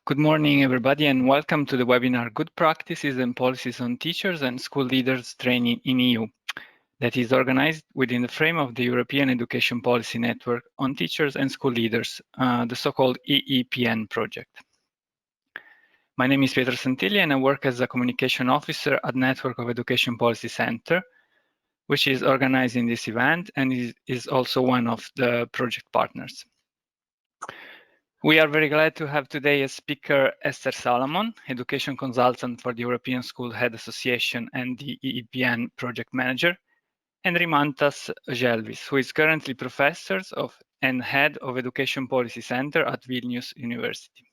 Good morning, everybody, and welcome to the webinar Good Practices and Policies on Teachers and School Leaders Training in EU, that is organized within the frame of the European Education Policy Network on Teachers and School Leaders, the so-called EEPN project. My name is Pietro Santilli, and I work as a communication officer at Network of Education Policy Center, which is organizing this event and is also one of the project partners. We are very glad to have today as speaker Esther Salomon, education consultant for the European School Head Association and the EEPN project manager, and Rimantas Gelvis, who is currently professor and head of Education Policy Center at Vilnius University.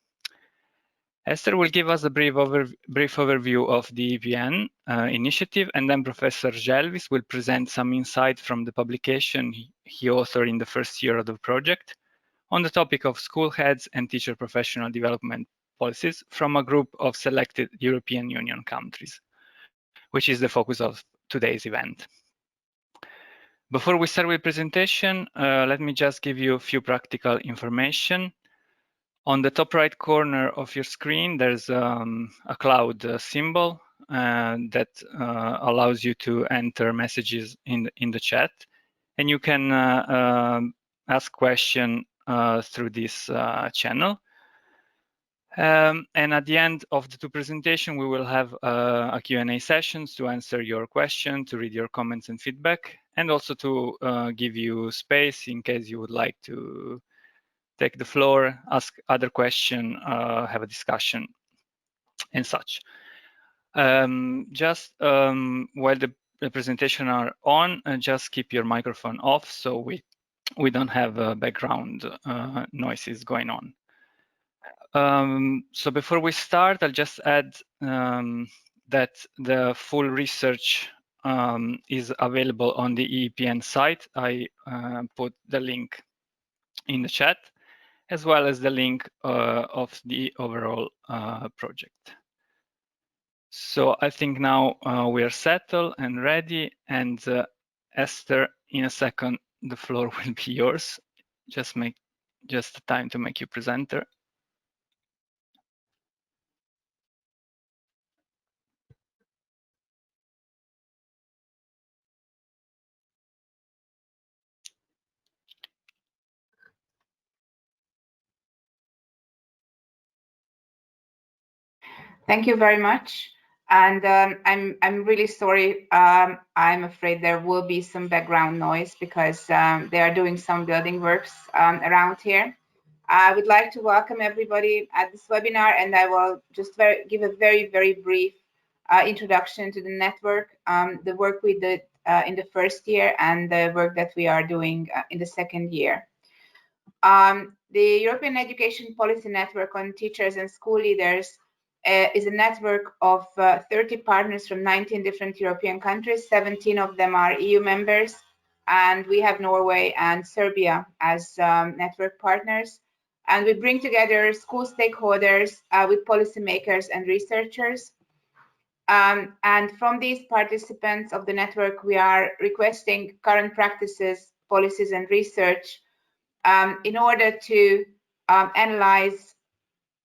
Esther will give us a brief overview of the EEPN initiative, and then Professor Gelvis will present some insight from the publication he authored in the first year of the project on the topic of school heads and teacher professional development policies from a group of selected European Union countries, which is the focus of today's event. Before we start with the presentation, let me just give you a few practical information. On the top right corner of your screen, there's a cloud symbol that allows you to enter messages in the chat, and you can ask questions through this channel. And at the end of the two presentations, we will have a Q&A sessions to answer your question, to read your comments and feedback, and also to give you space in case you would like to take the floor, ask other questions, have a discussion, and such. Just while the presentation are on, just keep your microphone off so we don't have background noises going on. So before we start, I'll just add that the full research is available on the EEPN site. I put the link in the chat, as well as the link of the overall project. So I think now we are settled and ready, and Esther, in a second, the floor will be yours. Just time to make you presenter. Thank you very much. And I'm really sorry. I'm afraid there will be some background noise because they are doing some building works around here. I would like to welcome everybody at this webinar, and I will just give a very brief introduction to the network, the work we did in the first year, and the work that we are doing in the second year. The European Education Policy Network on Teachers and School Leaders is a network of 30 partners from 19 different European countries. 17 of them are EU members, and we have Norway and Serbia as network partners. And we bring together school stakeholders with policymakers and researchers. And from these participants of the network, we are requesting current practices, policies, and research in order to analyze,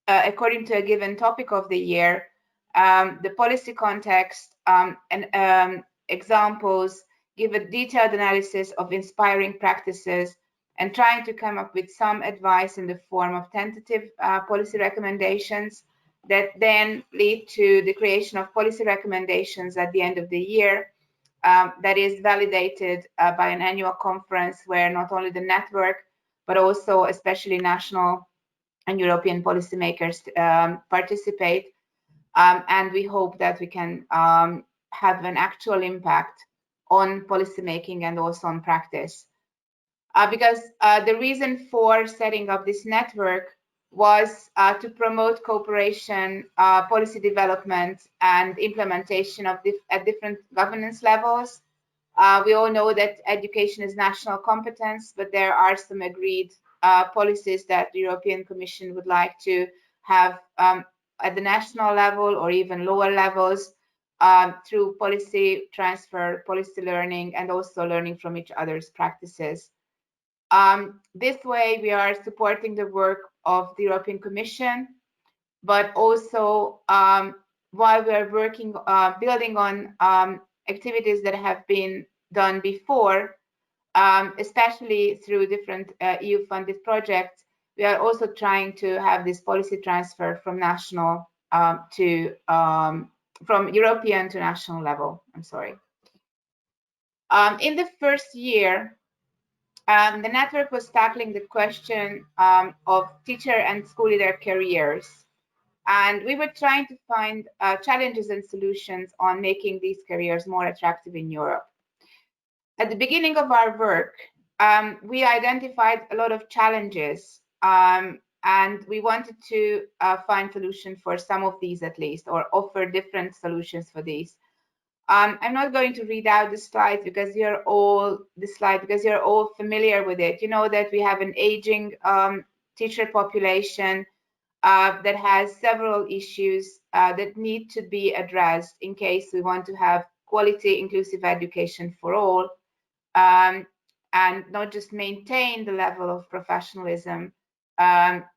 according to a given topic of the year, the policy context and examples, give a detailed analysis of inspiring practices, and trying to come up with some advice in the form of tentative policy recommendations that then lead to the creation of policy recommendations at the end of the year that is validated by an annual conference where not only the network, but also especially national and European policymakers participate. And we hope that we can have an actual impact on policymaking and also on practice. Because the reason for setting up this network was to promote cooperation, policy development, and implementation of at different governance levels. We all know that education is national competence, but there are some agreed policies that the European Commission would like to have at the national level or even lower levels through policy transfer, policy learning, and also learning from each other's practices. This way, we are supporting the work of the European Commission but also while we're working, building on activities that have been done before, especially through different EU-funded projects, we are also trying to have this policy transfer from national from European to national level. I'm sorry. In the first year, the network was tackling the question of teacher and school leader careers. And we were trying to find challenges and solutions on making these careers more attractive in Europe. At the beginning of our work, we identified a lot of challenges, and we wanted to find solutions for some of these at least, or offer different solutions for these. I'm not going to read out the slides because you're all familiar with it. You know that we have an aging teacher population that has several issues that need to be addressed in case we want to have quality inclusive education for all, and not just maintain the level of professionalism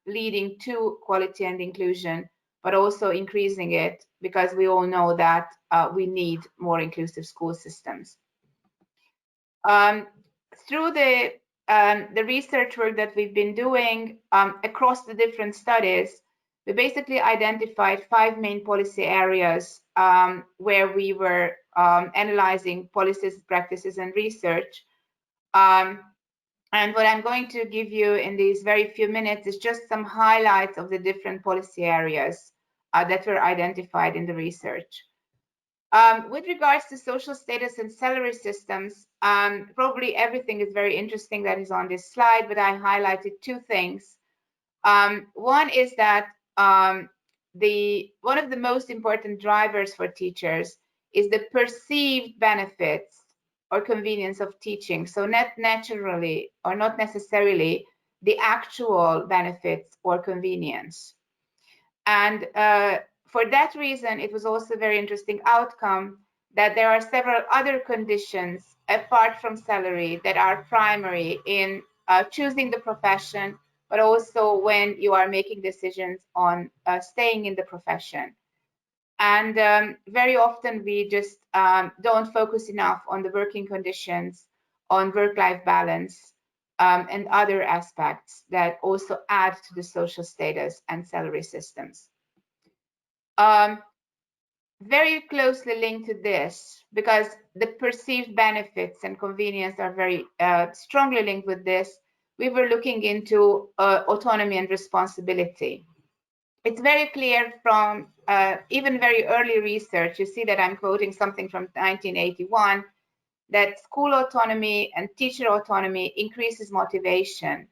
leading to quality and inclusion, but also increasing it, because we all know that we need more inclusive school systems. Through the research work that we've been doing across the different studies, we basically identified 5 main policy areas where we were analyzing policies, practices, and research. And what I'm going to give you in these very few minutes is just some highlights of the different policy areas that were identified in the research. With regards to social status and salary systems, probably everything is very interesting that is on this slide, but I highlighted 2 things. One is that one of the most important drivers for teachers is the perceived benefits or convenience of teaching. So not naturally or not necessarily the actual benefits or convenience. And for that reason, it was also a very interesting outcome that there are several other conditions apart from salary that are primary in choosing the profession, but also when you are making decisions on staying in the profession. And very often we just don't focus enough on the working conditions, on work-life balance, and other aspects that also add to the social status and salary systems. Very closely linked to this, because the perceived benefits and convenience are very strongly linked with this, we were looking into autonomy and responsibility. It's very clear from even very early research. You see that I'm quoting something from 1981, that school autonomy and teacher autonomy increases motivation.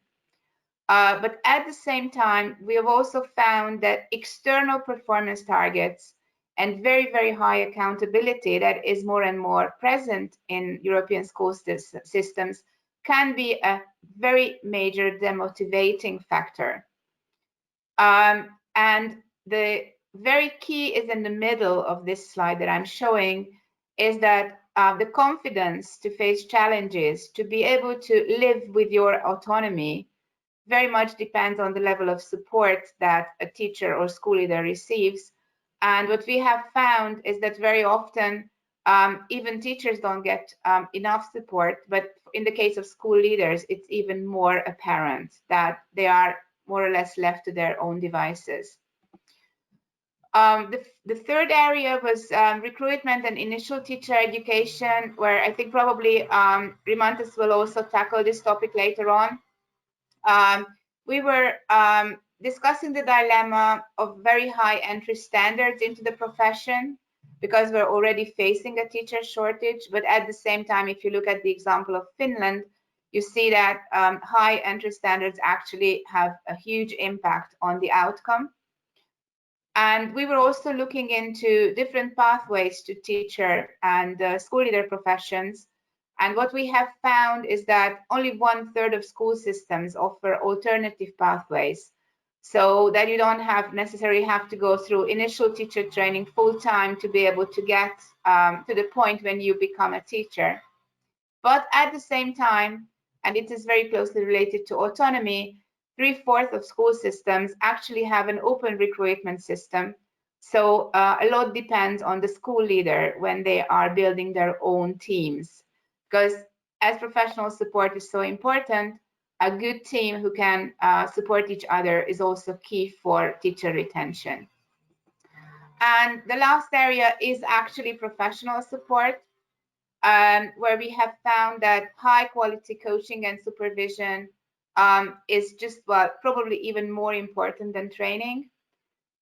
But at the same time, we have also found that external performance targets and very, very high accountability that is more and more present in European school systems can be a very major demotivating factor. And the very key is in the middle of this slide that I'm showing, is that the confidence to face challenges, to be able to live with your autonomy, very much depends on the level of support that a teacher or school leader receives. And what we have found is that very often even teachers don't get enough support, but in the case of school leaders, it's even more apparent that they are more or less left to their own devices. The third area was recruitment and initial teacher education, where I think probably Rimantas will also tackle this topic later on. We were discussing the dilemma of very high entry standards into the profession, because we're already facing a teacher shortage. But at the same time, if you look at the example of Finland, you see that high entry standards actually have a huge impact on the outcome. And we were also looking into different pathways to teacher and school leader professions. And what we have found is that only 1/3 of school systems offer alternative pathways, so that you don't necessarily have to go through initial teacher training full-time to be able to get to the point when you become a teacher. But at the same time, and it is very closely related to autonomy, 3/4 of school systems actually have an open recruitment system. So a lot depends on the school leader when they are building their own teams. Because as professional support is so important, a good team who can support each other is also key for teacher retention. And the last area is actually professional support, where we have found that high quality coaching and supervision is just, well, probably even more important than training.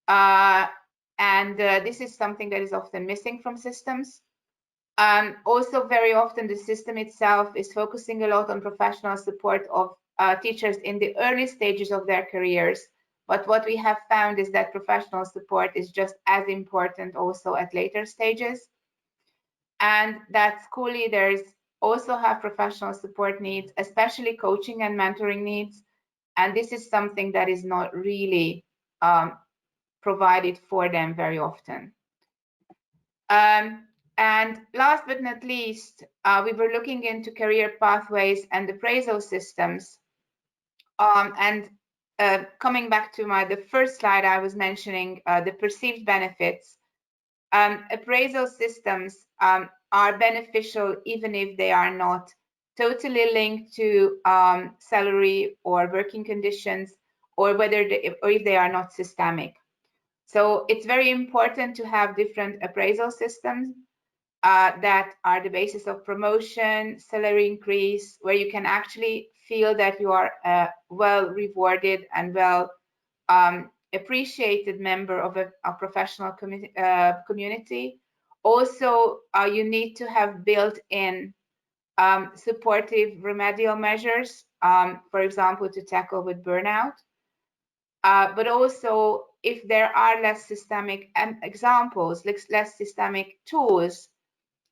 This is something that is often missing from systems. Also, very often the system itself is focusing a lot on professional support of teachers in the early stages of their careers. But what we have found is that professional support is just as important also at later stages, and that school leaders also have professional support needs, especially coaching and mentoring needs. And this is something that is not really provided for them very often. And last but not least, we were looking into career pathways and appraisal systems. Coming back to the first slide, I was mentioning the perceived benefits. Appraisal systems are beneficial even if they are not totally linked to salary or working conditions, or if they are not systemic. So it's very important to have different appraisal systems that are the basis of promotion, salary increase, where you can actually feel that you are well rewarded and well appreciated member of a professional community. Also, you need to have built in supportive remedial measures, for example, to tackle with burnout. But also, if there are less systemic examples, less systemic tools,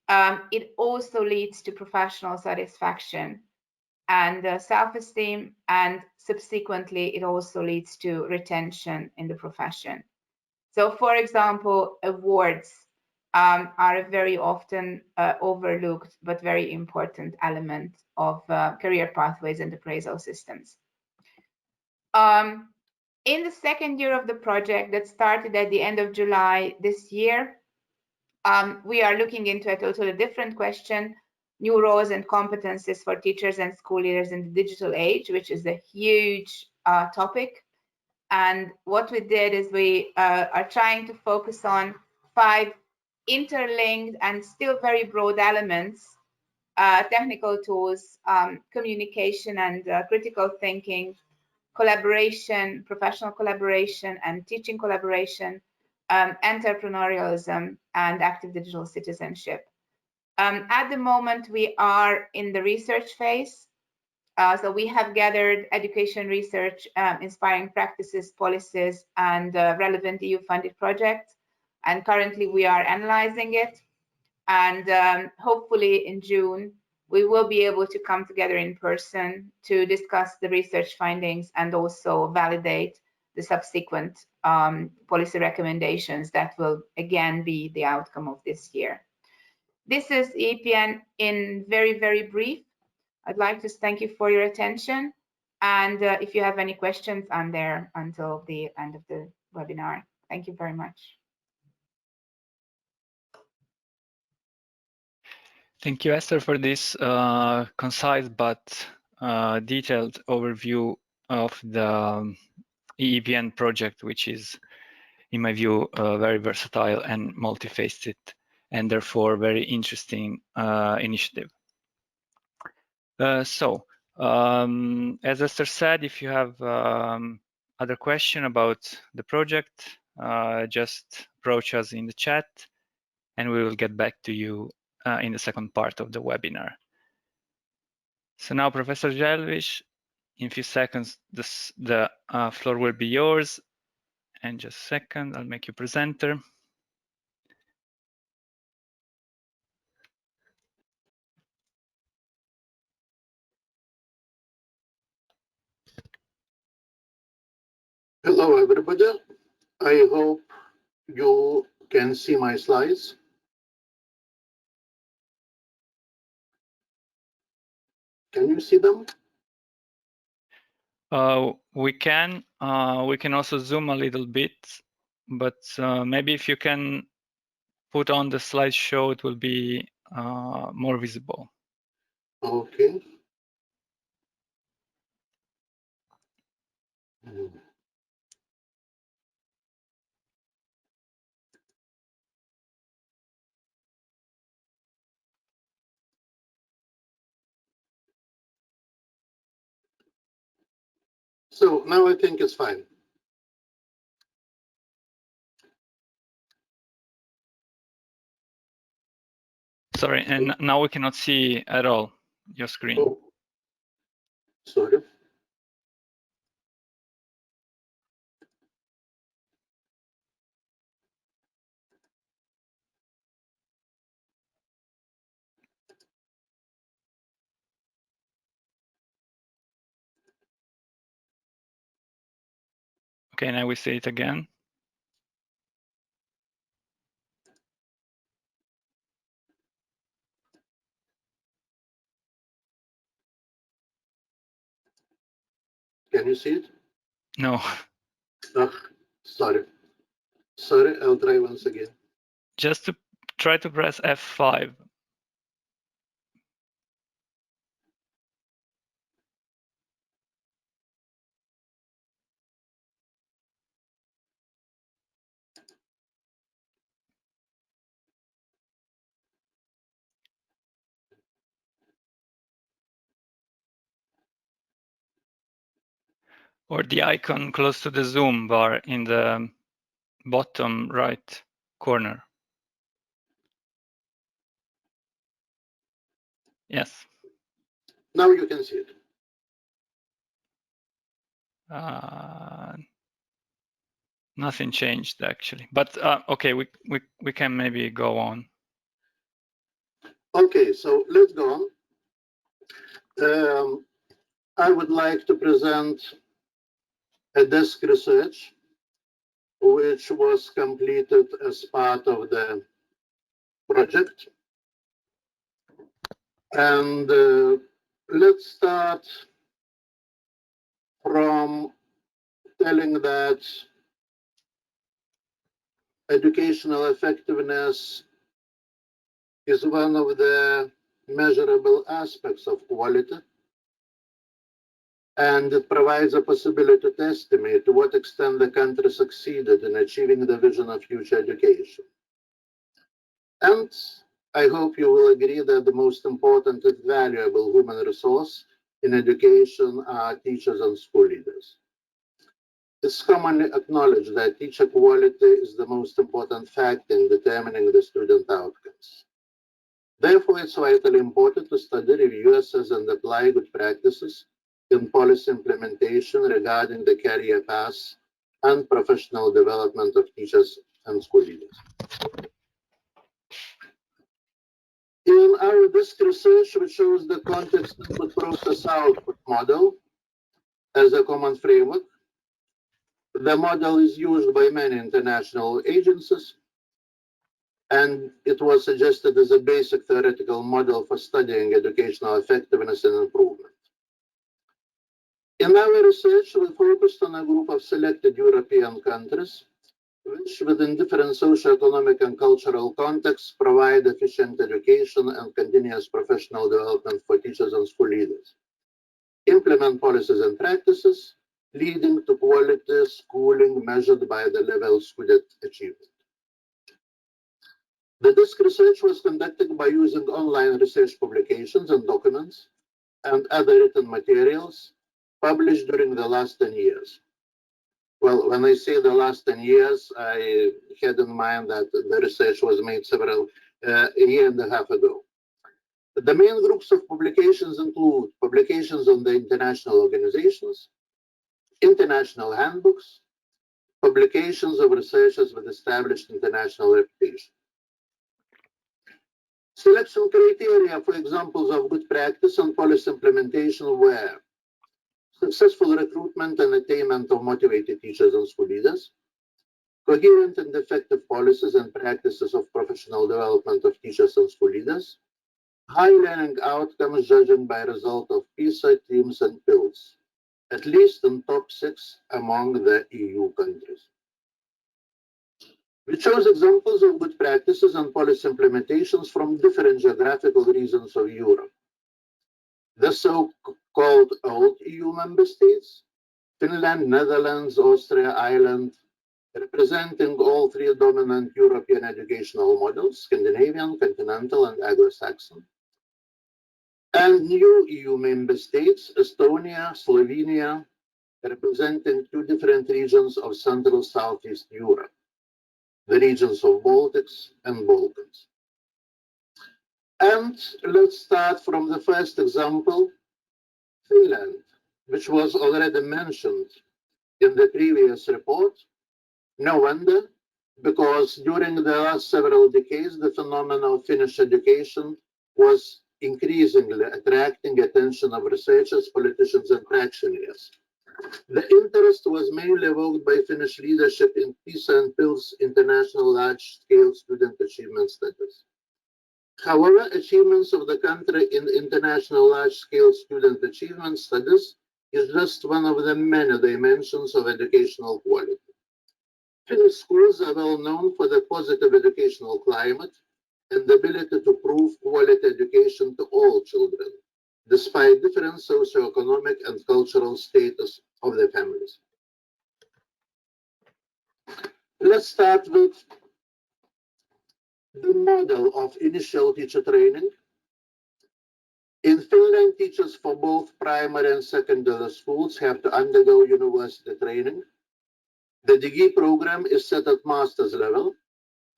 it also leads to professional satisfaction and self-esteem, and subsequently it also leads to retention in the profession. So, for example, awards are a very often overlooked but very important element of career pathways and appraisal systems. In the second year of the project that started at the end of July this year, we are looking into a totally different question: new roles and competencies for teachers and school leaders in the digital age, which is a huge topic. And what we did is we are trying to focus on 5 interlinked and still very broad elements: technical tools, communication and critical thinking, collaboration, professional collaboration and teaching collaboration, entrepreneurialism, and active digital citizenship. At the moment, we are in the research phase. So we have gathered education research, inspiring practices, policies, and relevant EU-funded projects. And currently, we are analyzing it. And hopefully in June, we will be able to come together in person to discuss the research findings and also validate the subsequent policy recommendations that will again be the outcome of this year. This is EPN in very, very brief. I'd like to thank you for your attention. And if you have any questions, I'm there until the end of the webinar. Thank you very much. Thank you, Esther, for this concise but detailed overview of the EEPN project, which is, in my view, very versatile and multifaceted, and therefore very interesting initiative. As Esther said, if you have other question about the project, just approach us in the chat, and we will get back to you in the second part of the webinar. So now, Professor Jelvish, in a few seconds, the floor will be yours. And just a second, I'll make you presenter. Hello, everybody. I hope you can see my slides. Can you see them? We can also zoom a little bit, but maybe if you can put on the slideshow, it will be more visible. Okay. So now I think it's fine. Sorry, and now we cannot see at all your screen. Oh, sorry. Okay, now we see it again. Can you see it? No. Sorry. Sorry, I'll try once again. Just to try to press F5. Or the icon close to the zoom bar in the bottom right corner. Yes. Now you can see it. Nothing changed actually, but okay, we can maybe go on. Okay, so let's go on. I would like to present a desk research which was completed as part of the project. And let's start from telling that educational effectiveness is one of the measurable aspects of quality, and it provides a possibility to estimate to what extent the country succeeded in achieving the vision of future education. And I hope you will agree that the most important and valuable human resource in education are teachers and school leaders. It's commonly acknowledged that teacher quality is the most important factor in determining the student outcomes. Therefore, it's vitally important to study, review, assess, and apply good practices in policy implementation regarding the career paths and professional development of teachers and school leaders. In our disk research, we chose the context input process output model as a common framework. The model is used by many international agencies, and it was suggested as a basic theoretical model for studying educational effectiveness and improvement. In our research, we focused on a group of selected European countries, which within different socio-economic and cultural contexts provide efficient education and continuous professional development for teachers and school leaders, implement policies and practices, leading to quality schooling measured by the level student achievement. The disk research was conducted by using online research publications and documents and other written materials published during the last 10 years. Well, when I say the last 10 years, I had in mind that the research was made a year and a half ago. The main groups of publications include publications on the international organizations, international handbooks, publications of researchers with established international reputation. Selection criteria for examples of good practice and policy implementation were successful recruitment and attainment of motivated teachers and school leaders, coherent and effective policies and practices of professional development of teachers and school leaders, high learning outcomes judging by result of PISA, TEAMS, and PILS, at least in top 6 among the EU countries. We chose examples of good practices and policy implementations from different geographical regions of Europe. The so-called old EU member states, Finland, Netherlands, Austria, Ireland, representing all 3 dominant European educational models, Scandinavian, Continental, and Anglo-Saxon. And new EU member states, Estonia, Slovenia, representing 2 different regions of Central Southeast Europe, the regions of Baltics and Balkans. And let's start from the first example, Finland, which was already mentioned in the previous report. No wonder, because during the last several decades, the phenomenon of Finnish education was increasingly attracting attention of researchers, politicians, and practitioners. The interest was mainly evoked by Finnish leadership in PISA and PILS international large-scale student achievement studies. However, achievements of the country in international large-scale student achievement studies is just one of the many dimensions of educational quality. Finnish schools are well known for their positive educational climate and the ability to prove quality education to all children, despite different socioeconomic and cultural status of their families. Let's start with the model of initial teacher training. In Finland, teachers for both primary and secondary schools have to undergo university training. The degree program is set at master's level,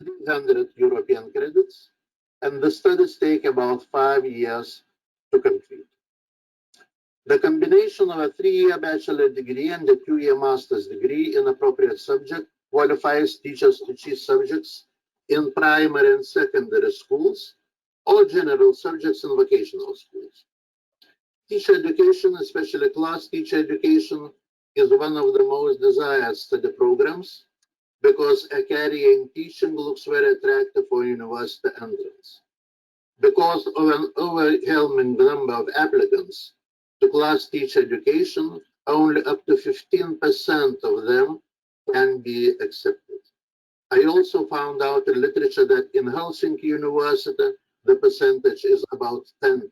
300 European credits, and the studies take about 5 years to complete. The combination of a 3-year bachelor degree and a 2-year master's degree in appropriate subject qualifies teachers to teach subjects in primary and secondary schools or general subjects in vocational schools. Teacher education, especially class teacher education, is one of the most desired study programs because a carrying teaching looks very attractive for university entrance. Because of an overwhelming number of applicants to class teacher education, only up to 15% of them can be accepted. I also found out in literature that in Helsinki University, the percentage is about 10%.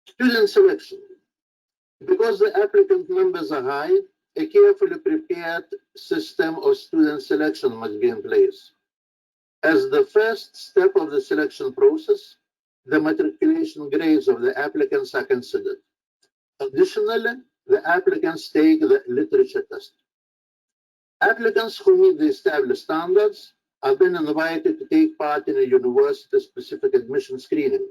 Student selection. Because the applicant numbers are high, a carefully prepared system of student selection must be in place. As the first step of the selection process, the matriculation grades of the applicants are considered. Additionally, the applicants take the literature test. Applicants who meet the established standards are then invited to take part in a university-specific admission screening.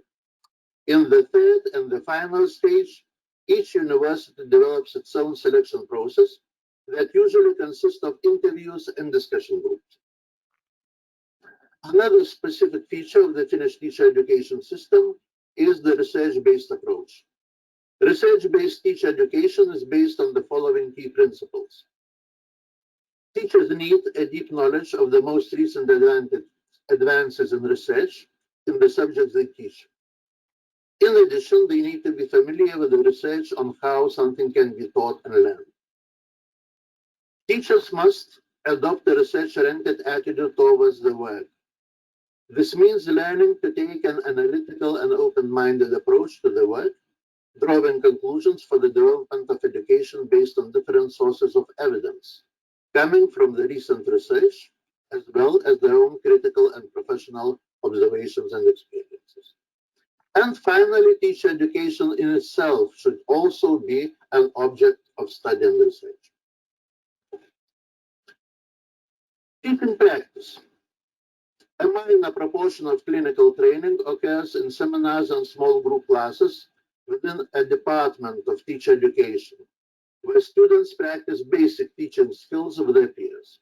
In the third and the final stage, each university develops its own selection process that usually consists of interviews and discussion groups. Another specific feature of the Finnish teacher education system is the research-based approach. Research-based teacher education is based on the following key principles. Teachers need a deep knowledge of the most recent advances in research in the subjects they teach. In addition, they need to be familiar with the research on how something can be taught and learned. Teachers must adopt a research-oriented attitude towards the work. This means learning to take an analytical and open-minded approach to the work, drawing conclusions for the development of education based on different sources of evidence, coming from the recent research, as well as their own critical and professional observations and experiences. And finally, teacher education in itself should also be an object of study and research. Teaching practice. A minor proportion of clinical training occurs in seminars and small group classes within a department of teacher education, where students practice basic teaching skills with their peers.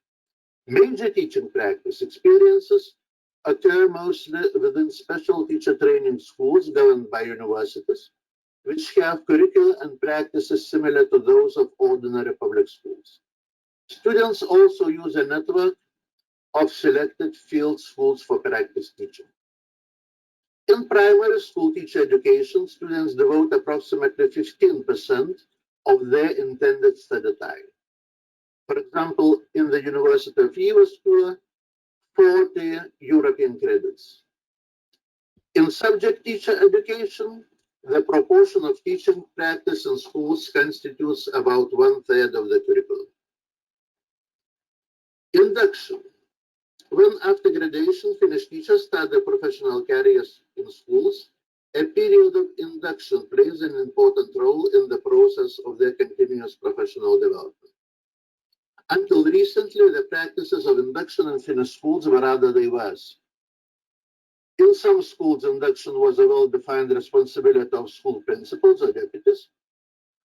Major teaching practice experiences occur mostly within special teacher training schools governed by universities, which have curricula and practices similar to those of ordinary public schools. Students also use a network of selected field schools for practice teaching. In primary school teacher education, students devote approximately 15% of their intended study time. For example, in the University of Iowa School, 40 European credits. In subject teacher education, the proportion of teaching practice in schools constitutes about 1/3 of the curriculum. Induction. When after graduation, finished teachers start their professional careers in schools, a period of induction plays an important role in the process of their continuous professional development. Until recently, the practices of induction in finished schools were rather diverse. In some schools, induction was a well-defined responsibility of school principals or deputies,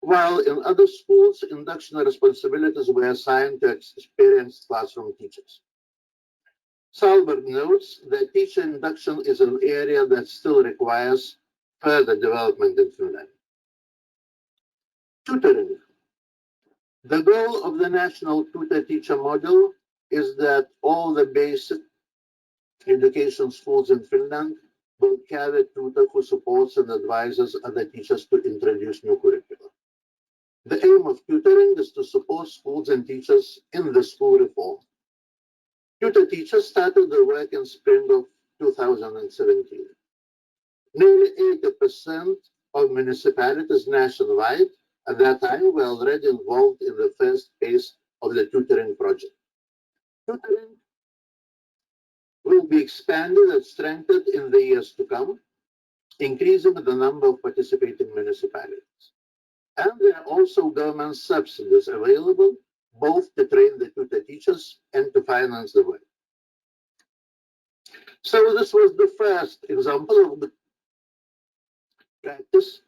while in other schools, induction responsibilities were assigned to experienced classroom teachers. Salberg notes that teacher induction is an area that still requires further development in Finland. Tutoring. The goal of the national tutor-teacher model is that all the basic education schools in Finland will carry a tutor who supports and advises other teachers to introduce new curricula. The aim of tutoring is to support schools and teachers in the school reform. Tutor teachers started their work in spring of 2017. Nearly 80% of municipalities nationwide at that time were already involved in the first phase of the tutoring project. Tutoring will be expanded and strengthened in the years to come, increasing the number of participating municipalities. And there are also government subsidies available both to train the tutor teachers and to finance the work. So this was the first example of the practice.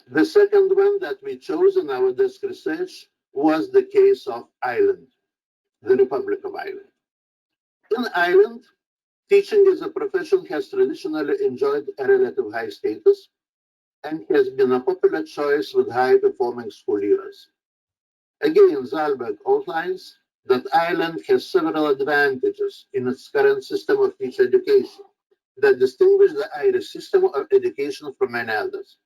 The second one that we chose in our desk research was the case of Ireland, the Republic of Ireland. In Ireland, teaching as a profession has traditionally enjoyed a relative high status and has been a popular choice with high-performing school leaders. Again, Zalberg outlines that Ireland has several advantages in its current system of teacher education that distinguish the Irish system of education from many others.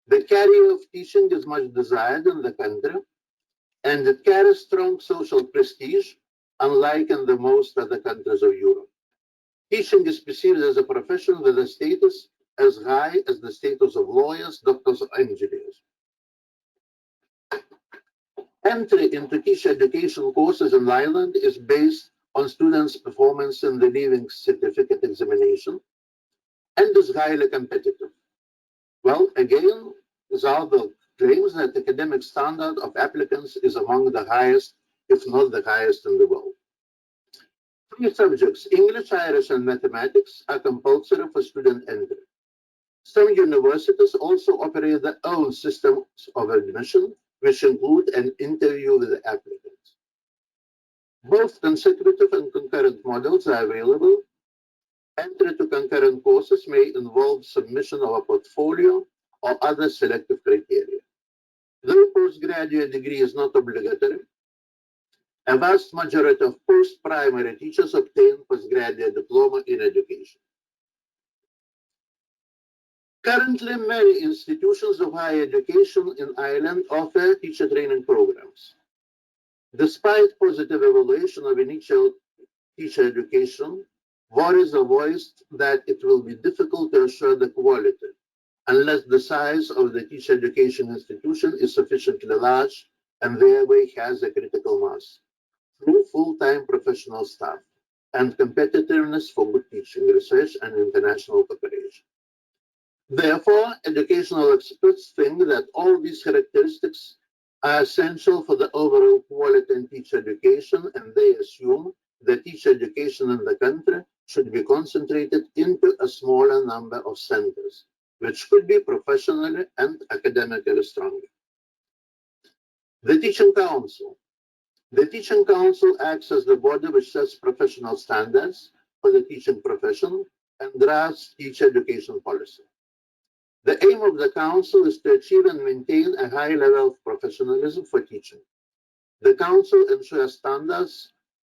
The career of teaching is much desired in the country, and it carries strong social prestige, unlike in the most other countries of Europe. Teaching is perceived as a profession with a status as high as the status of lawyers, doctors, or engineers. Entry into teacher education courses in Ireland is based on students' performance in the Leaving Certificate examination and is highly competitive. Well, again, Zalberg claims that the academic standard of applicants is among the highest, if not the highest in the world. 3 subjects, English, Irish, and mathematics, are compulsory for student entry. Some universities also operate their own systems of admission, which include an interview with the applicants. Both consecutive and concurrent models are available. Entry to concurrent courses may involve submission of a portfolio or other selective criteria. Though postgraduate degree is not obligatory, a vast majority of post-primary teachers obtain postgraduate diploma in education. Currently, many institutions of higher education in Ireland offer teacher training programs. Despite positive evaluation of initial teacher education, worries are voiced that it will be difficult to assure the quality unless the size of the teacher education institution is sufficiently large and thereby has a critical mass through full-time professional staff and competitiveness for good teaching, research, and international cooperation. Therefore, educational experts think that all these characteristics are essential for the overall quality in teacher education, and they assume that teacher education in the country should be concentrated into a smaller number of centers, which could be professionally and academically stronger. The Teaching Council. The Teaching Council acts as the body which sets professional standards for the teaching profession and drafts teacher education policy. The aim of the Council is to achieve and maintain a high level of professionalism for teaching. The Council ensures standards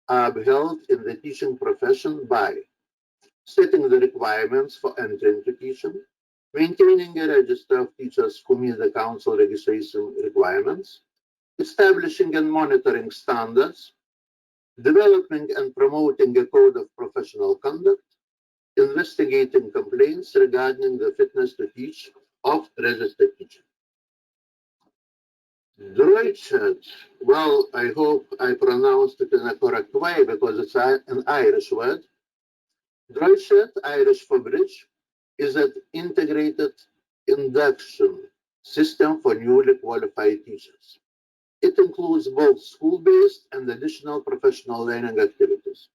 are upheld in the teaching profession by setting the requirements for entry into teaching, maintaining a register of teachers who meet the council registration requirements, establishing and monitoring standards, developing and promoting a code of professional conduct, investigating complaints regarding the fitness to teach of registered teachers. Deutschland, well, I hope I pronounced it in a correct way because it's an Irish word. Deutschland, Irish for bridge, is an integrated induction system for newly qualified teachers. It includes both school-based and additional professional learning activities.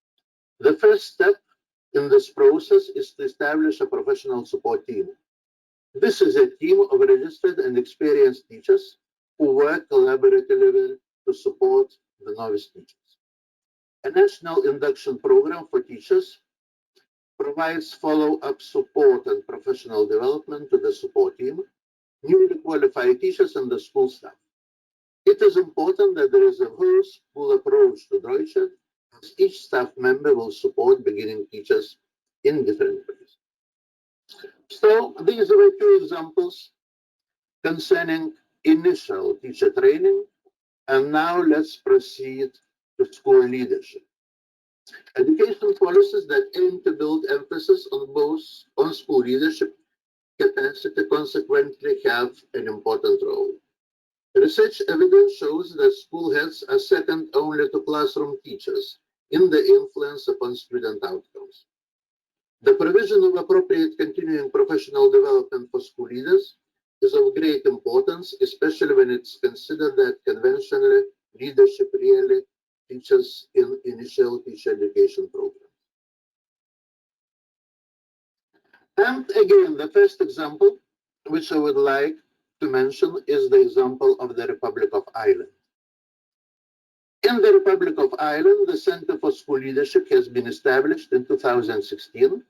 The first step in this process is to establish a professional support team. This is a team of registered and experienced teachers who work collaboratively to support the novice teachers. A national induction program for teachers provides follow-up support and professional development to the support team, newly qualified teachers, and the school staff. It is important that there is a whole school approach to Deutsche, as each staff member will support beginning teachers in different ways. So these are two examples concerning initial teacher training, and now let's proceed to school leadership. Education policies that aim to build emphasis on school leadership capacity consequently have an important role. Research evidence shows that school heads are second only to classroom teachers in the influence upon student outcomes. The provision of appropriate continuing professional development for school leaders is of great importance, especially when it's considered that conventionally leadership really teaches in initial teacher education programs. And again, the first example, which I would like to mention, is the example of the Republic of Ireland. In the Republic of Ireland, the Center for School Leadership has been established in 2016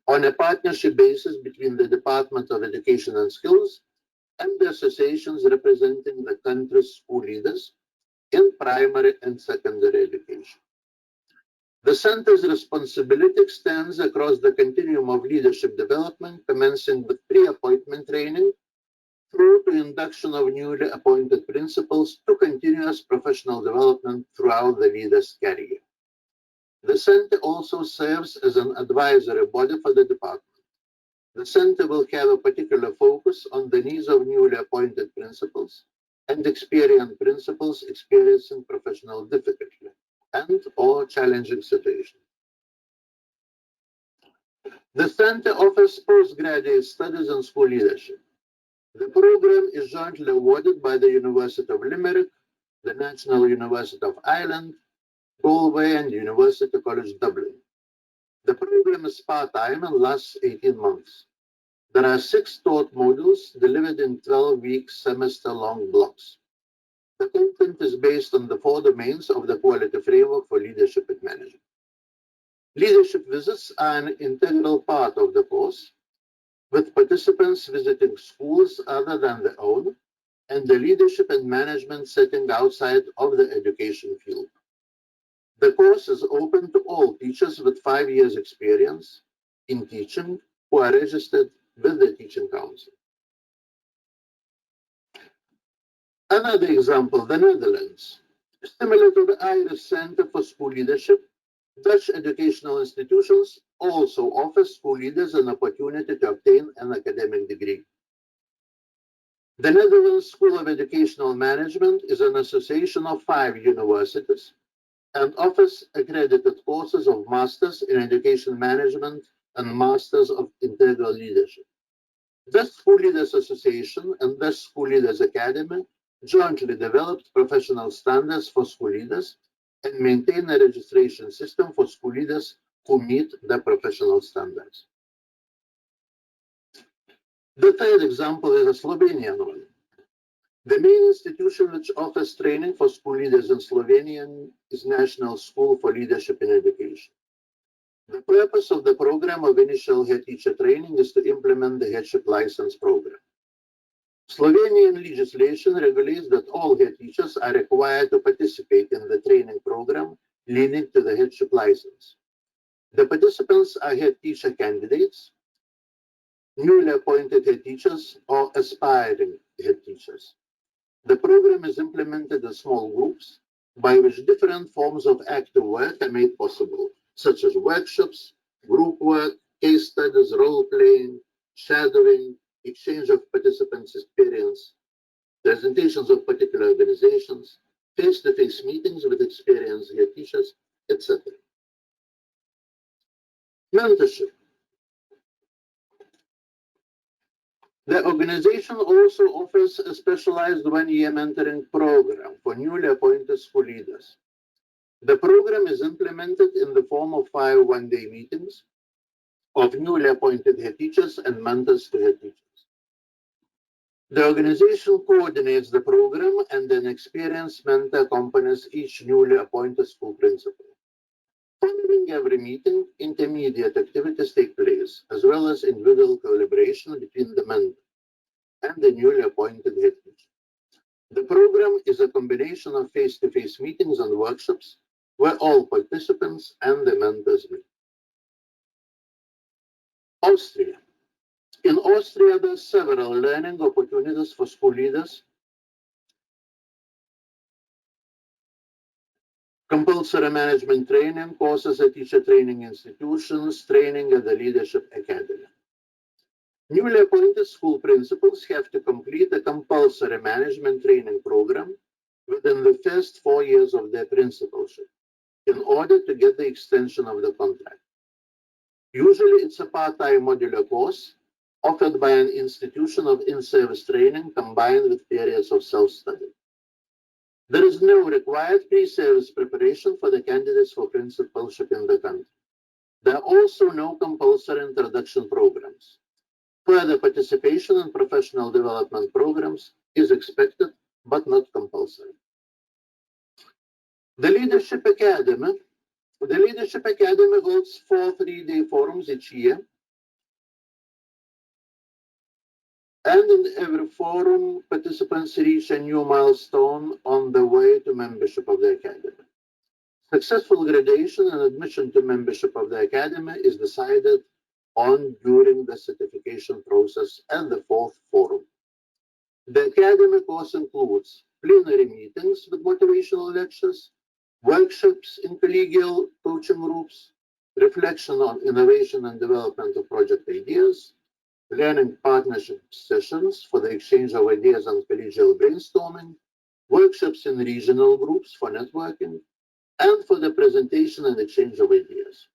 on a partnership basis between the Department of Education and Skills and the associations representing the country's school leaders in primary and secondary education. The center's responsibility extends across the continuum of leadership development, commencing with pre-appointment training through to induction of newly appointed principals to continuous professional development throughout the leader's career. The center also serves as an advisory body for the department. The center will have a particular focus on the needs of newly appointed principals and experienced principals experiencing professional difficulty and/or challenging situations. The center offers postgraduate studies in school leadership. The program is jointly awarded by the University of Limerick, the National University of Ireland, Galway, and University College Dublin. The program is part-time and lasts 18 months. There are 6 taught modules delivered in 12-week semester-long blocks. The content is based on the 4 domains of the quality framework for leadership and management. Leadership visits are an integral part of the course, with participants visiting schools other than their own and the leadership and management setting outside of the education field. The course is open to all teachers with 5 years experience in teaching who are registered with the Teaching Council. Another example, the Netherlands. Similar to the Irish Center for School Leadership, Dutch educational institutions also offer school leaders an opportunity to obtain an academic degree. The Netherlands School of Educational Management is an association of 5 universities and offers accredited courses of Masters in Education Management and Masters of Integral Leadership. The School Leaders Association and the School Leaders Academy jointly developed professional standards for school leaders and maintain a registration system for school leaders who meet the professional standards. The third example is a Slovenian one. The main institution which offers training for school leaders in Slovenia is National School for Leadership in Education. The purpose of the program of initial head teacher training is to implement the headship license program. Slovenian legislation regulates that all head teachers are required to participate in the training program leading to the headship license. The participants are head teacher candidates, newly appointed head teachers, or aspiring head teachers. The program is implemented in small groups by which different forms of active work are made possible, such as workshops, group work, case studies, role-playing, shadowing, exchange of participants' experience, presentations of particular organizations, face-to-face meetings with experienced head teachers, etc. Mentorship. The organization also offers a specialized one-year mentoring program for newly appointed school leaders. The program is implemented in the form of 5 one-day meetings of newly appointed head teachers and mentors to head teachers. The organization coordinates the program, and an experienced mentor accompanies each newly appointed school principal. Following every meeting, intermediate activities take place, as well as individual collaboration between the mentor and the newly appointed head teacher. The program is a combination of face-to-face meetings and workshops where all participants and the mentors meet. Austria. In Austria, there are several learning opportunities for school leaders. Compulsory management training, courses at teacher training institutions, training at the Leadership Academy. Newly appointed school principals have to complete a compulsory management training program within the first 4 years of their principalship in order to get the extension of the contract. Usually, it's a part-time modular course offered by an institution of in-service training combined with periods of self-study. There is no required pre-service preparation for the candidates for principalship in the country. There are also no compulsory introduction programs. Further participation in professional development programs is expected, but not compulsory. The Leadership Academy holds 4 3-day forums each year, and in every forum, participants reach a new milestone on the way to membership of the Academy. Successful graduation and admission to membership of the Academy is decided on during the certification process and the 4th forum. The Academy course includes plenary meetings with motivational lectures, workshops in collegial coaching groups, reflection on innovation and development of project ideas, learning partnership sessions for the exchange of ideas and collegial brainstorming, workshops in regional groups for networking, and for the presentation and exchange of ideas.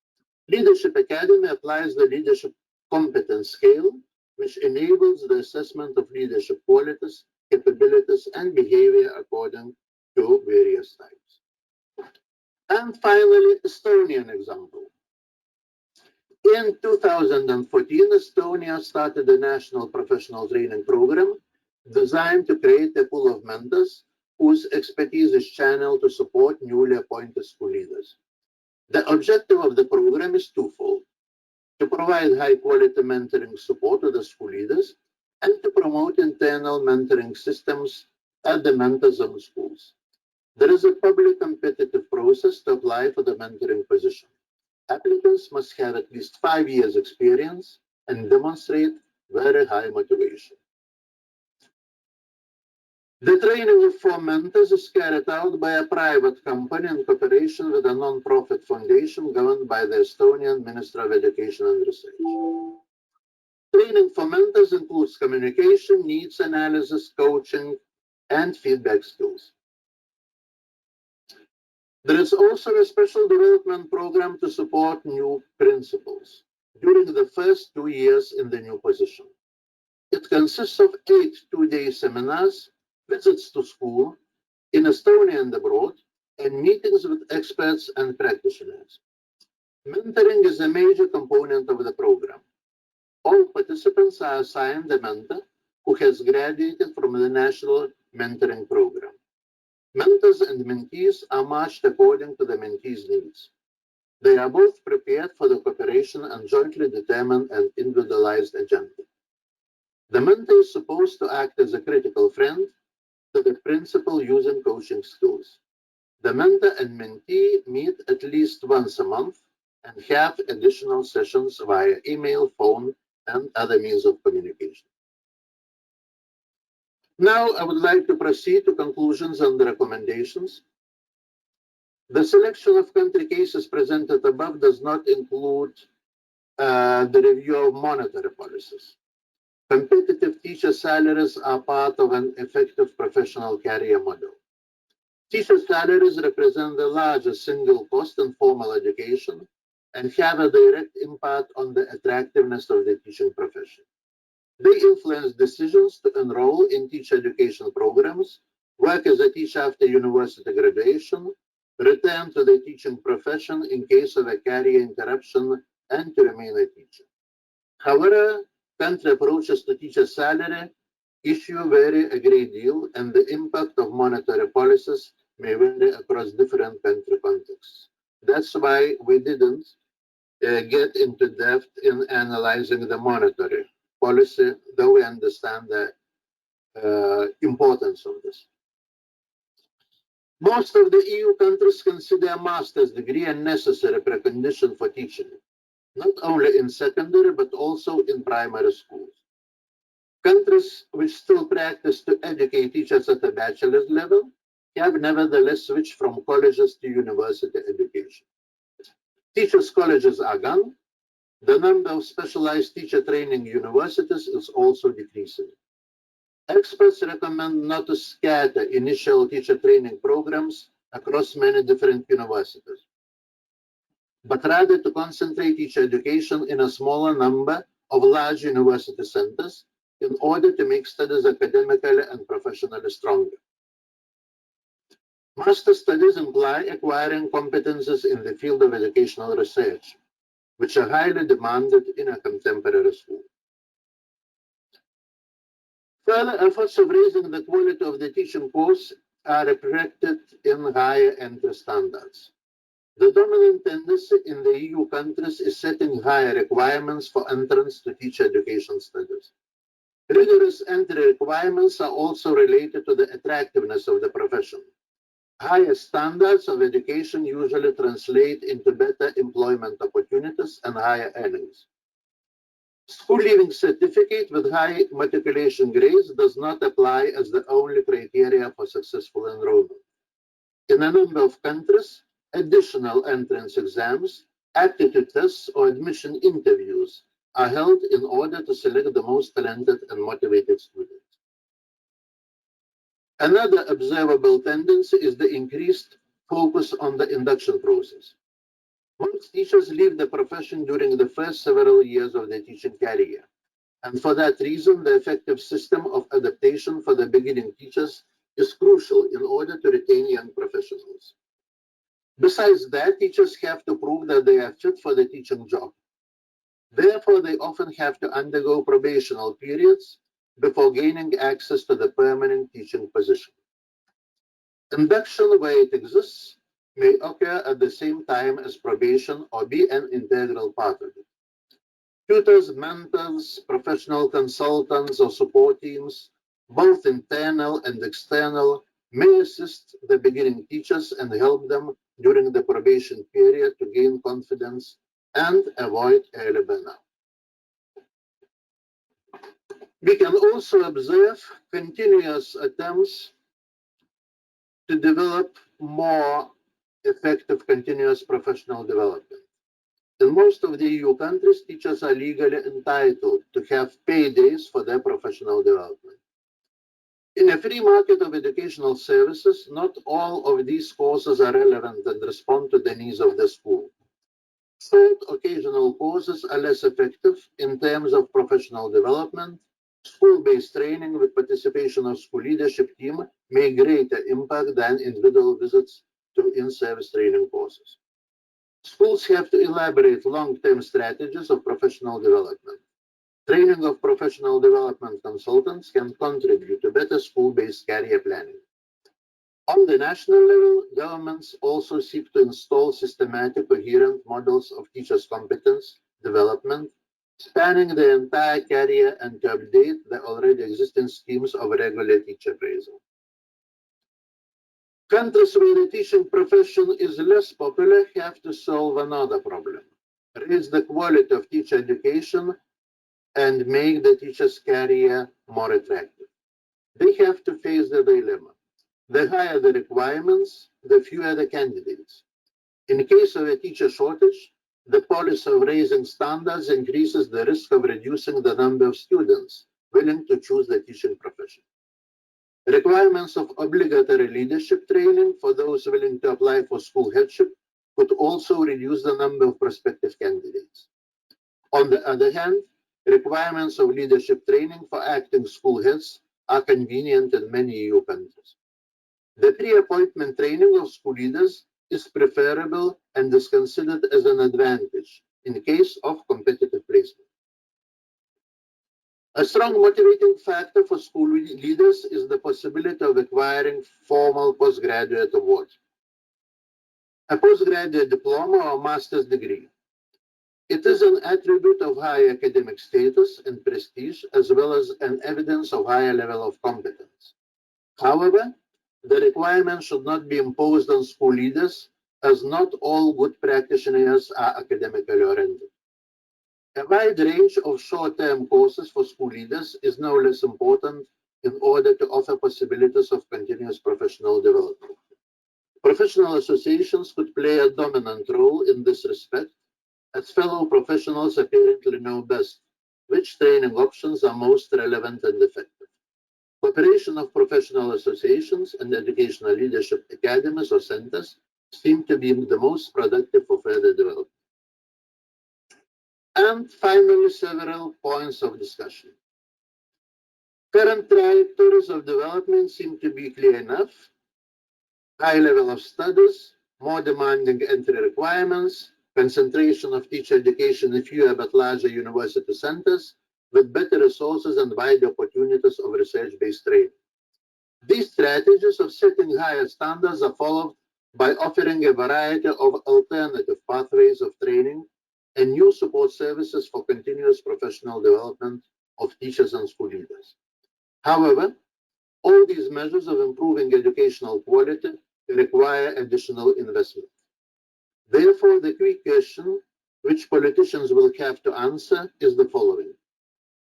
Leadership Academy applies the leadership competence scale, which enables the assessment of leadership qualities, capabilities, and behavior according to various types. And finally, Estonian example. In 2014, Estonia started a national professional training program designed to create a pool of mentors whose expertise is channeled to support newly appointed school leaders. The objective of the program is twofold: to provide high-quality mentoring support to the school leaders and to promote internal mentoring systems at the mentors of schools. There is a public competitive process to apply for the mentoring position. Applicants must have at least 5 years experience and demonstrate very high motivation. The training for mentors is carried out by a private company in cooperation with a non-profit foundation governed by the Estonian Ministry of Education and Research. Training for mentors includes communication, needs analysis, coaching, and feedback skills. There is also a special development program to support new principals during the first 2 years in the new position. It consists of 8 two-day seminars, visits to school in Estonia and abroad, and meetings with experts and practitioners. Mentoring is a major component of the program. All participants are assigned a mentor who has graduated from the National Mentoring Program. Mentors and mentees are matched according to the mentees' needs. They are both prepared for the cooperation and jointly determine an individualized agenda. The mentor is supposed to act as a critical friend to the principal using coaching skills. The mentor and mentee meet at least once a month and have additional sessions via email, phone, and other means of communication. Now, I would like to proceed to conclusions and recommendations. The selection of country cases presented above does not include the review of monetary policies. Competitive teacher salaries are part of an effective professional career model. Teacher salaries represent the largest single cost in formal education and have a direct impact on the attractiveness of the teaching profession. They influence decisions to enroll in teacher education programs, work as a teacher after university graduation, return to the teaching profession in case of a career interruption, and to remain a teacher. However, country approaches to teacher salary issue vary a great deal, and the impact of monetary policies may vary across different country contexts. That's why we didn't get into depth in analyzing the monetary policy, though we understand the importance of this. Most of the EU countries consider a master's degree a necessary precondition for teaching, not only in secondary, but also in primary schools. Countries which still practice to educate teachers at the bachelor's level have nevertheless switched from colleges to university education. Teachers' colleges are gone. The number of specialized teacher training universities is also decreasing. Experts recommend not to scatter initial teacher training programs across many different universities, but rather to concentrate teacher education in a smaller number of large university centers in order to make studies academically and professionally stronger. Master studies imply acquiring competences in the field of educational research, which are highly demanded in a contemporary school. Further efforts of raising the quality of the teaching course are reflected in higher entry standards. The dominant tendency in the EU countries is setting higher requirements for entrance to teacher education studies. Rigorous entry requirements are also related to the attractiveness of the profession. Higher standards of education usually translate into better employment opportunities and higher earnings. School leaving certificate with high matriculation grades does not apply as the only criteria for successful enrollment. In a number of countries, additional entrance exams, aptitude tests, or admission interviews are held in order to select the most talented and motivated students. Another observable tendency is the increased focus on the induction process. Most teachers leave the profession during the first several years of their teaching career, and for that reason, the effective system of adaptation for the beginning teachers is crucial in order to retain young professionals. Besides that, teachers have to prove that they are fit for the teaching job. Therefore, they often have to undergo probational periods before gaining access to the permanent teaching position. Induction, where it exists, may occur at the same time as probation or be an integral part of it. Tutors, mentors, professional consultants, or support teams, both internal and external, may assist the beginning teachers and help them during the probation period to gain confidence and avoid early burnout. We can also observe continuous attempts to develop more effective continuous professional development. In most of the EU countries, teachers are legally entitled to have paid days for their professional development. In a free market of educational services, not all of these courses are relevant and respond to the needs of the school. Short occasional courses are less effective in terms of professional development. School-based training with participation of school leadership team make greater impact than individual visits to in-service training courses. Schools have to elaborate long-term strategies of professional development. Training of professional development consultants can contribute to better school-based career planning. On the national level, governments also seek to install systematic, coherent models of teachers' competence development, spanning the entire career, and to update the already existing schemes of regular teacher appraisal. Countries where the teaching profession is less popular have to solve another problem. raise the quality of teacher education, and make the teacher's career more attractive. They have to face the dilemma. The higher the requirements, the fewer the candidates. In case of a teacher shortage, the policy of raising standards increases the risk of reducing the number of students willing to choose the teaching profession. Requirements of obligatory leadership training for those willing to apply for school headship could also reduce the number of prospective candidates. On the other hand, requirements of leadership training for acting school heads are convenient in many EU countries. The pre-appointment training of school leaders is preferable and is considered as an advantage in case of competitive placement. A strong motivating factor for school leaders is the possibility of acquiring formal postgraduate award. A postgraduate diploma or master's degree. It is an attribute of high academic status and prestige, as well as an evidence of higher level of competence. However, the requirement should not be imposed on school leaders, as not all good practitioners are academically oriented. A wide range of short-term courses for school leaders is no less important in order to offer possibilities of continuous professional development. Professional associations could play a dominant role in this respect, as fellow professionals apparently know best which training options are most relevant and effective. Cooperation of professional associations and educational leadership academies or centers seem to be the most productive for further development. And finally, several points of discussion. Current trajectories of development seem to be clear enough. High level of studies, more demanding entry requirements, concentration of teacher education in fewer but larger university centers, with better resources and wider opportunities of research-based training. These strategies of setting higher standards are followed by offering a variety of alternative pathways of training and new support services for continuous professional development of teachers and school leaders. However, all these measures of improving educational quality require additional investment. Therefore, the key question which politicians will have to answer is the following.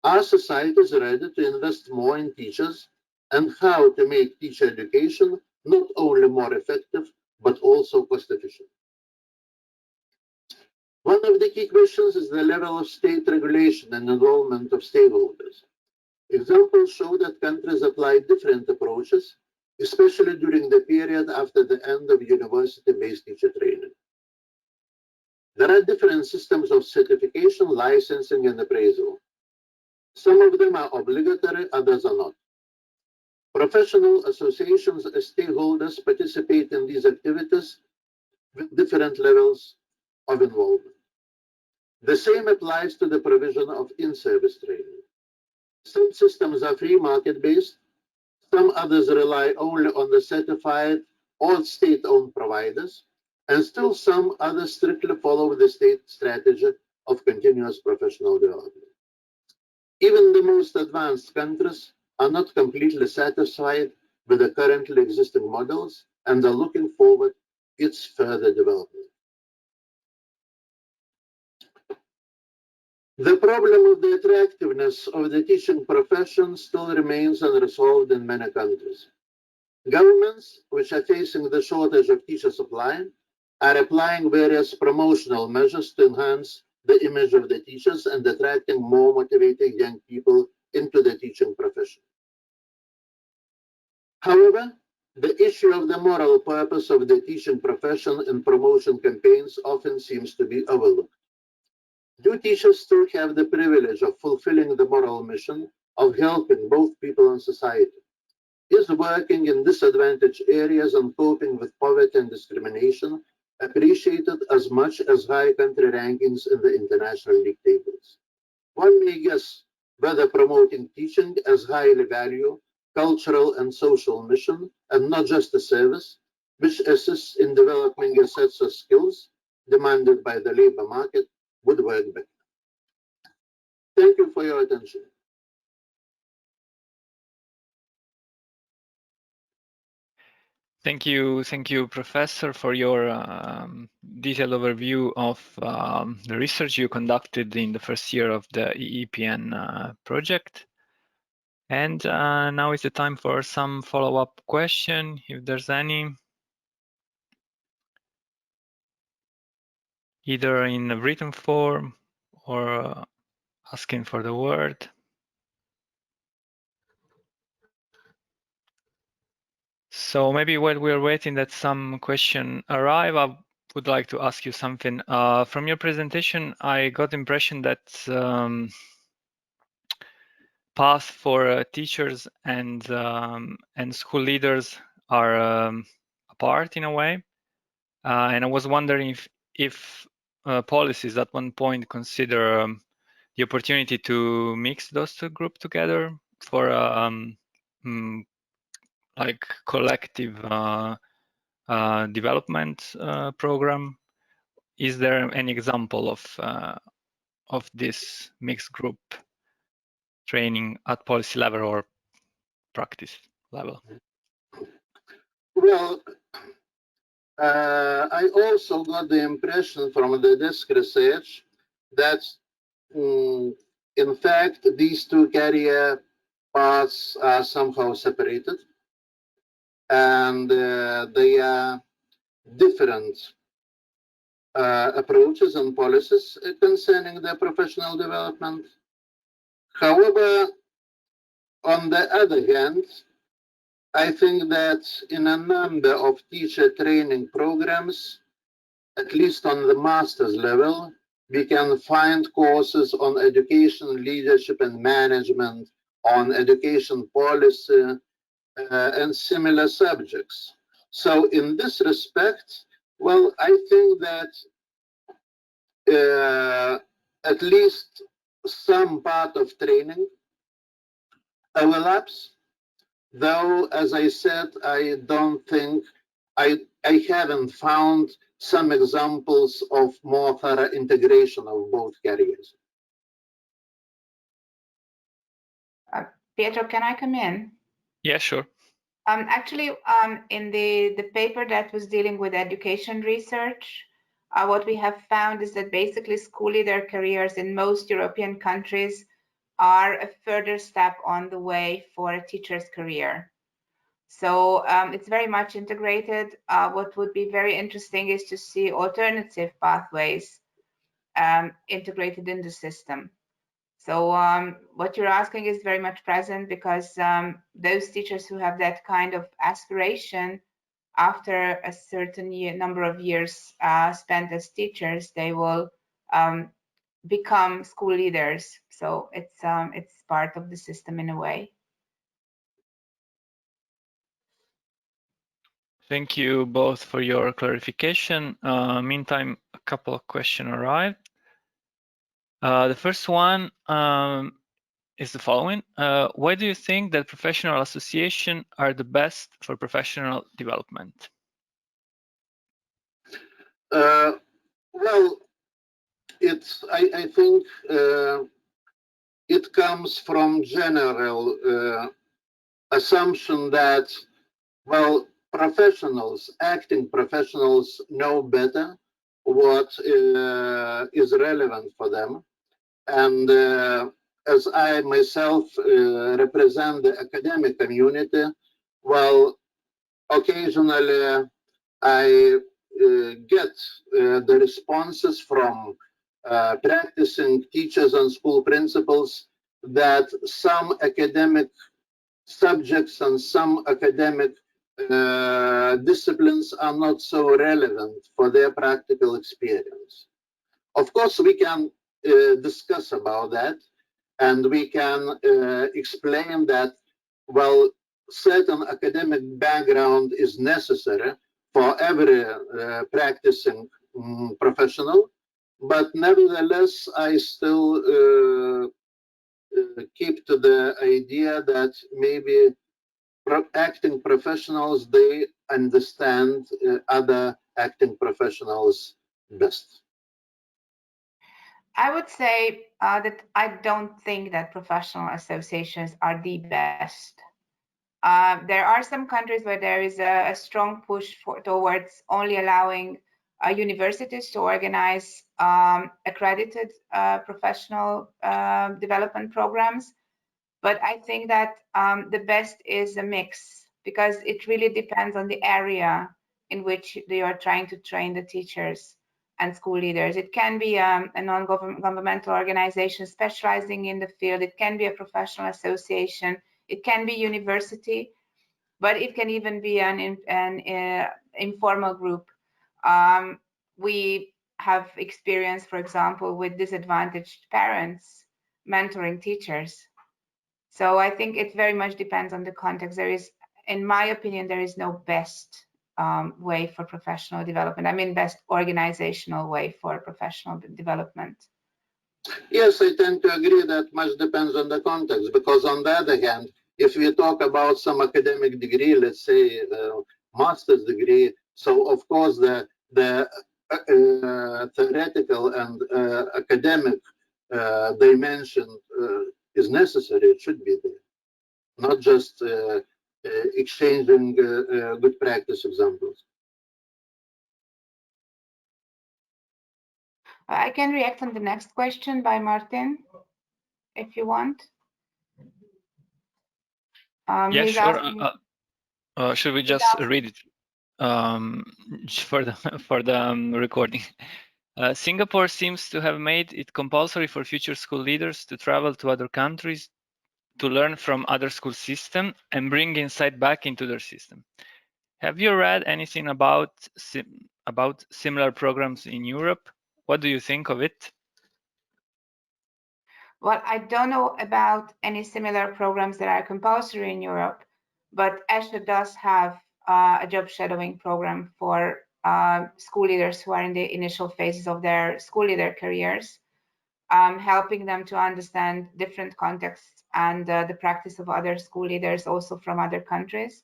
Are societies ready to invest more in teachers, and how to make teacher education not only more effective, but also cost efficient? One of the key questions is the level of state regulation and involvement of stakeholders. Examples show that countries apply different approaches, especially during the period after the end of university-based teacher training. There are different systems of certification, licensing, and appraisal. Some of them are obligatory, others are not. Professional associations as stakeholders participate in these activities with different levels of involvement. The same applies to the provision of in-service training. Some systems are free market-based, some others rely only on the certified or state-owned providers, and still some others strictly follow the state strategy of continuous professional development. Even the most advanced countries are not completely satisfied with the currently existing models and are looking forward to its further development. The problem of the attractiveness of the teaching profession still remains unresolved in many countries. Governments, which are facing the shortage of teacher supply, are applying various promotional measures to enhance the image of the teachers and attracting more motivated young people into the teaching profession. However, the issue of the moral purpose of the teaching profession in promotion campaigns often seems to be overlooked. Do teachers still have the privilege of fulfilling the moral mission of helping both people and society? Is working in disadvantaged areas and coping with poverty and discrimination appreciated as much as high country rankings in the international league tables? One may guess whether promoting teaching as highly valued cultural and social mission and not just a service, which assists in developing a set of skills demanded by the labor market, would work better. Thank you for your attention. Thank you, Professor, for your detailed overview of the research you conducted in the first year of the EEPN project. And now is the time for some follow-up question, if there's any, either in a written form or asking for the word. So maybe while we're waiting that some question arrive, I would like to ask you something. From your presentation, I got the impression that path for teachers and school leaders are apart in a way. And I was wondering if policies at one point consider the opportunity to mix those two groups together for like collective development program. Is there any example of this mixed group training at policy level or practice level? Well, I also got the impression from the desk research that, in fact, these two career paths are somehow separated, and they are different approaches and policies concerning their professional development. However, on the other hand, I think that in a number of teacher training programs, at least on the master's level, we can find courses on education, leadership and management, on education policy, and similar subjects. So in this respect, well, I think that at least some part of training overlaps, though, as I said, I don't think, I haven't found some examples of more thorough integration of both careers. Pietro, can I come in? Yeah, sure. Actually, in the paper that was dealing with education research, what we have found is that basically school leader careers in most European countries are a further step on the way for a teacher's career. So it's very much integrated. What would be very interesting is to see alternative pathways integrated in the system. So what you're asking is very much present because those teachers who have that kind of aspiration after a certain number of years spent as teachers, they will become school leaders. So it's part of the system in a way. Thank you both for your clarification. Meantime, a couple of questions arrived. The first one is the following. Why do you think that professional associations are the best for professional development? Well, I think it comes from general assumption that, well, acting professionals know better what is relevant for them. And as I myself represent the academic community, well, occasionally I get the responses from practicing teachers and school principals that some academic subjects and some academic disciplines are not so relevant for their practical experience. Of course, we can discuss about that, and we can explain that, well, certain academic background is necessary for every practicing professional, but nevertheless, I still keep to the idea that maybe acting professionals, they understand other acting professionals best. I would say that I don't think that professional associations are the best. There are some countries where there is a strong push towards only allowing universities to organize accredited professional development programs. But I think that the best is a mix, because it really depends on the area in which they are trying to train the teachers and school leaders. It can be a non-governmental organization specializing in the field. It can be a professional association. It can be university, but it can even be an informal group. We have experience, for example, with disadvantaged parents mentoring teachers. So I think it very much depends on the context. There is, in my opinion, there is no best way for professional development. I mean, best organizational way for professional development. Yes, I tend to agree that much depends on the context, because on the other hand, if we talk about some academic degree, let's say master's degree, so of course the theoretical and academic dimension is necessary. It should be there, not just exchanging good practice examples. I can react on the next question by Martin, if you want. Yeah, he's sure. asking, Should we just read it for the recording? Singapore seems to have made it compulsory for future school leaders to travel to other countries to learn from other school systems and bring insight back into their system. Have you read anything about similar programs in Europe? What do you think of it? Well, I don't know about any similar programs that are compulsory in Europe, but ESHA does have a job shadowing program for school leaders who are in the initial phases of their school leader careers, helping them to understand different contexts and the practice of other school leaders also from other countries.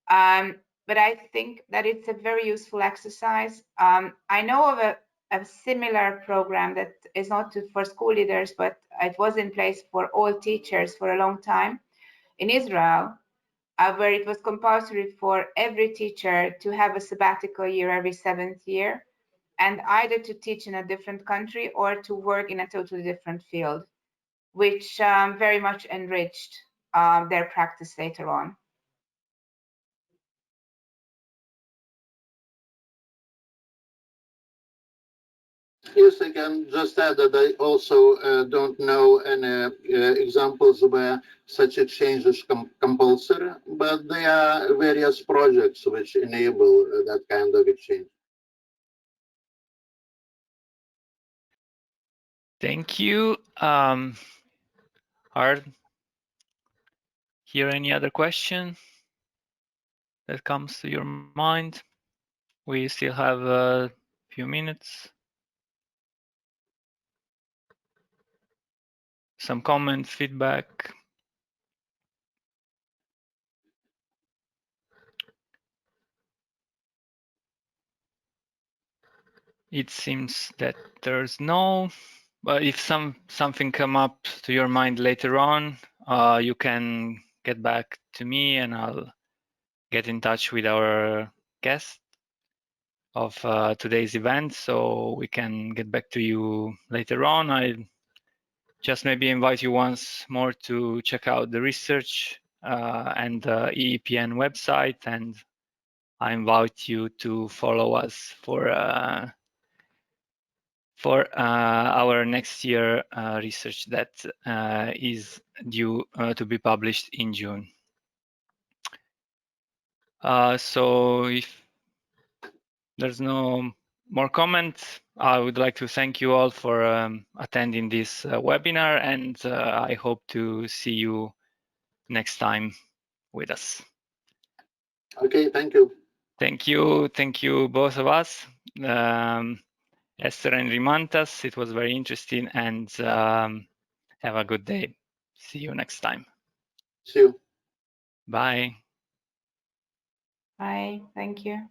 But I think that it's a very useful exercise. I know of a similar program that is not for school leaders, but it was in place for all teachers for a long time in Israel, where it was compulsory for every teacher to have a sabbatical year every 7th year, and either to teach in a different country or to work in a totally different field, which very much enriched their practice later on. Yes, I can just add that I also don't know any examples where such exchange is compulsory, but there are various projects which enable that kind of exchange. Thank you. Are here any other question that comes to your mind? We still have a few minutes. Some comments, feedback. It seems that there's no, but if something come up to your mind later on, you can get back to me and I'll get in touch with our guest of today's event, so we can get back to you later on. I just maybe invite you once more to check out the research and the EEPN website, and I invite you to follow us for our next year research that is due to be published in June. So if there's no more comments, I would like to thank you all for attending this webinar, and I hope to see you next time with us. Okay, thank you. Thank you both of us, Esther and Rimantas. It was very interesting, and have a good day. See you next time. See you. Bye. Bye. Thank you.